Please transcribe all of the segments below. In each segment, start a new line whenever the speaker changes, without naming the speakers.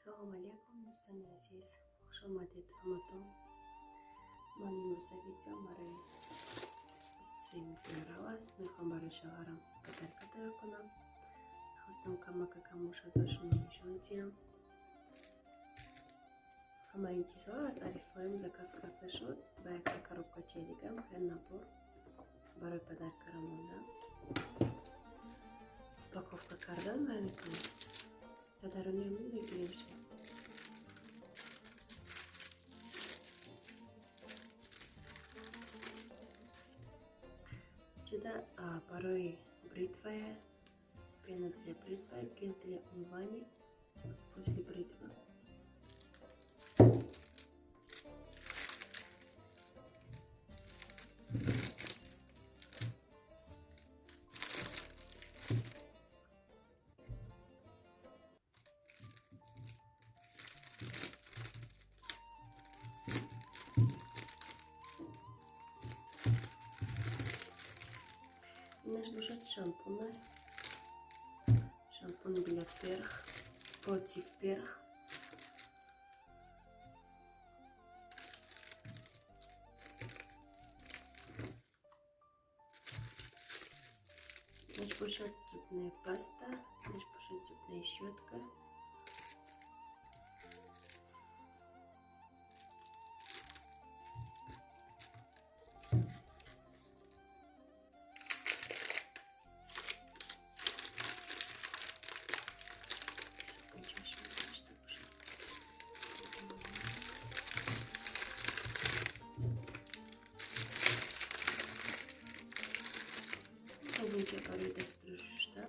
سلام علیکم دوستان عزیز، خوش آمدید همتون. من امروز ویدیو برای 23 فوریه است. میخوام برای شوهرم کتر کنم. خواستم کمک شدهشون نشون دیم. همه این چیزها از عریفایم زکات کرده شد. با یک коробка دیگه خیلی نبور برای پدرکارم موندم. упаковка کردم و میکنم تا درونی همون بگیریم شد. Сюда порой бритвая, пена для бритвы, гель для умывания после бритвы. Наш бушет шампуны для вверх, против вверх. Наш бушет зубная паста, наш бушет зубная щетка. Будете порой достружишь, да?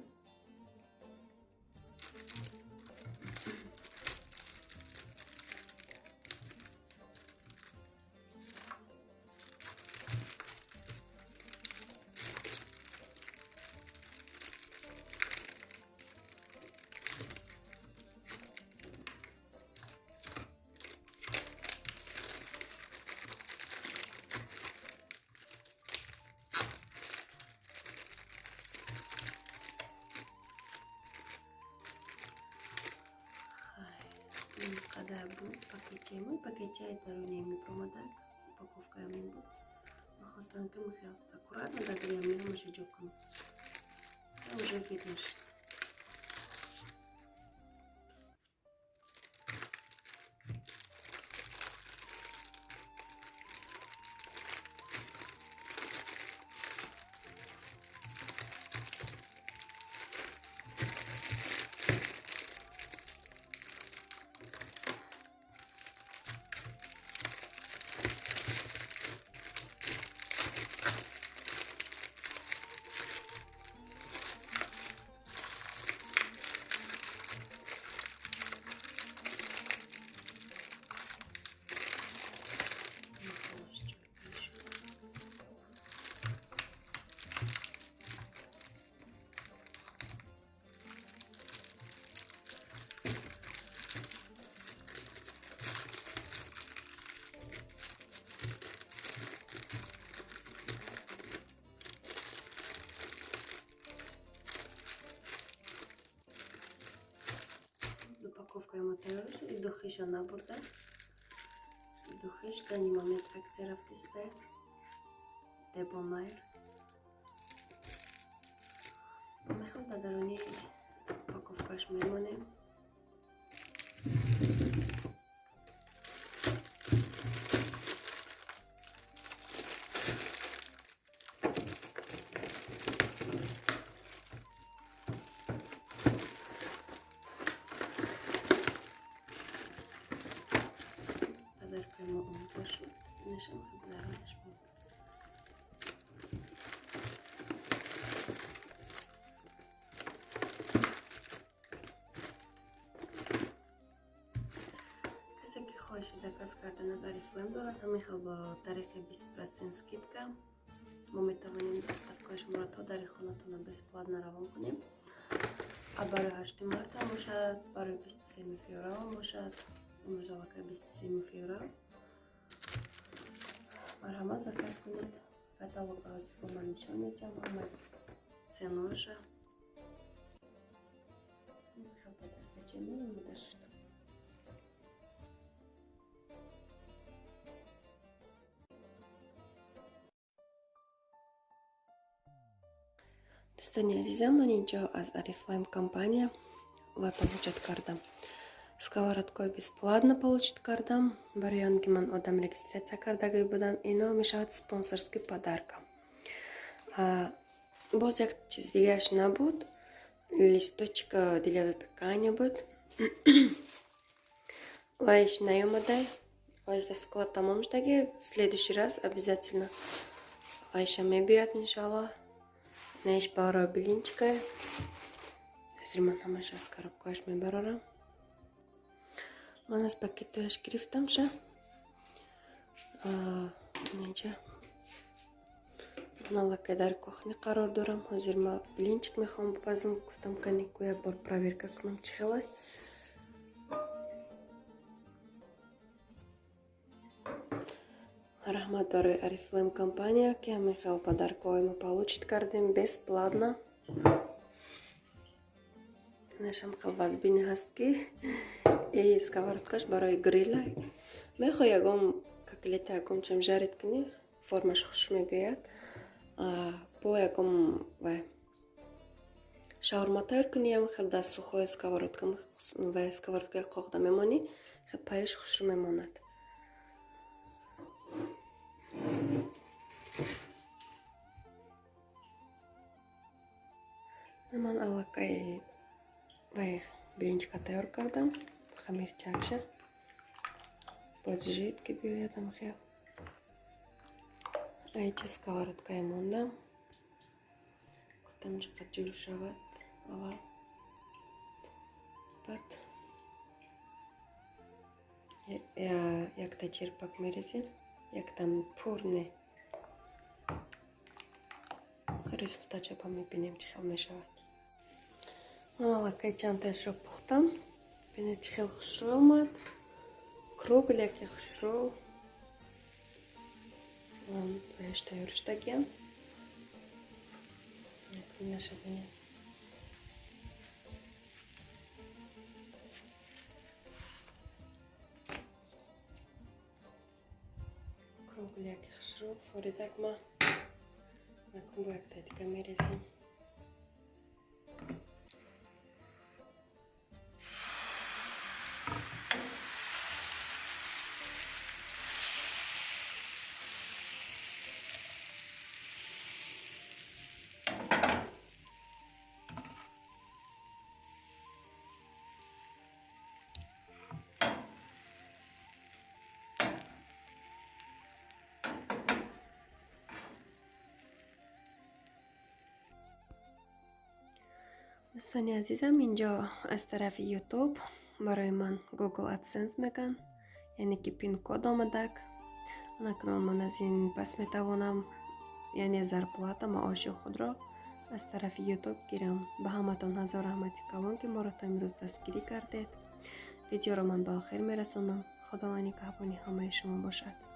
Когда будет пакетчай даруни микромодак, упаковка ямин будет. Хостан кем хел аккуратно дадим ямин мушиджоком. Я уже видишь. Упаковка мотель и духиша наборда. Духиш дани момент фракция рафтисте. Дебомайр. Мехал да даруни упаковкаш мемоне. نشان خبرانش بود. کسی که خواهش زکات کردن از عریفایم دارد همیخواد با طریق 20% скидка ما میتوانیم دستافکای شما را تا در خانه‌تان безплатно روان کنیم. برای 8 مارت هم باشد، برای 23 فوریه هم باشد. امروز واقعا 23 فوریه. مرحمت заказ کنید. کاتالوگ از من نشان میدم. همه ценоже. میخوام بدم. چه می‌مونه داشت. دوستانی عزیزم، من اینجا از Oriflame компания лата вычет кардам. Сковородкой бесплатно получить кардам. Барои он ки ман одам регистрация кардаги будам, ино мешавад спонсорский подарка. Боз як чиз дигаш набуд, листочка для выпекания буд. Вайш наёмадай, вайш да склад тамомшдаги, в следующий раз обязательно вайша мебият, иншаллах. Неш бара блинчика. Hozir man hammasi коробкаш мебарарам. Mana paketda shkriftamsha. Necha? Аналогия дар кухне қарор дорам. Hozir ма блинчик мехом бопазам. Гуфтам канику як бор проверка кунам чӣ хелай. Рахмат барои Oriflame компания, ки ҳамин хел подаркҳои мо получит кардем бесплатно. Нашам хел вазбини ҳаст ки сковородкаш барои грилла. Мехоҳ ягон котлета ягон чим жарид кунӣ, формаш хуш мебиёяд. Бо ягон шаурма тайёр кунӣ, ҳамин хел дар сухои сковородка ва сковородкаи қоқда мемонӣ, хел пайш хуш мемонад. Ман аллакай блинчика тайёр кардам. Хамирчакша. Поджидки биёядам хел. Айча сковородкаи мондам. Гуфтам чиқад ҷӯр шавад. Баъд якта черпак мерезем, яктам пур не. Результатша ба мебинем чӣ хел мешавад. Ман аллакай чандтаашро пухтам. Бинед чӣ хел хушрӯ омад. Кругляки хушрӯ. Вайш тайёр шудагиам. Наша бинед. Кругляки хушрӯ форидакма. Накун бо якта дига мерезем. دوستانی عزیزم، اینجا از طرف یوتیوب برای من گوگل ادسنس میگن، یعنی که پین کد آمدک. من از این پس میتوانم یعنی зарплата معاش خود را از طرف یوتیوب گیرم. به همتون هزار رحمتی کردم که ما را تا امروز دستگیری کردید. ویدیو را من به آخر میرسونم. خداوند نگهبان همه شما باشد.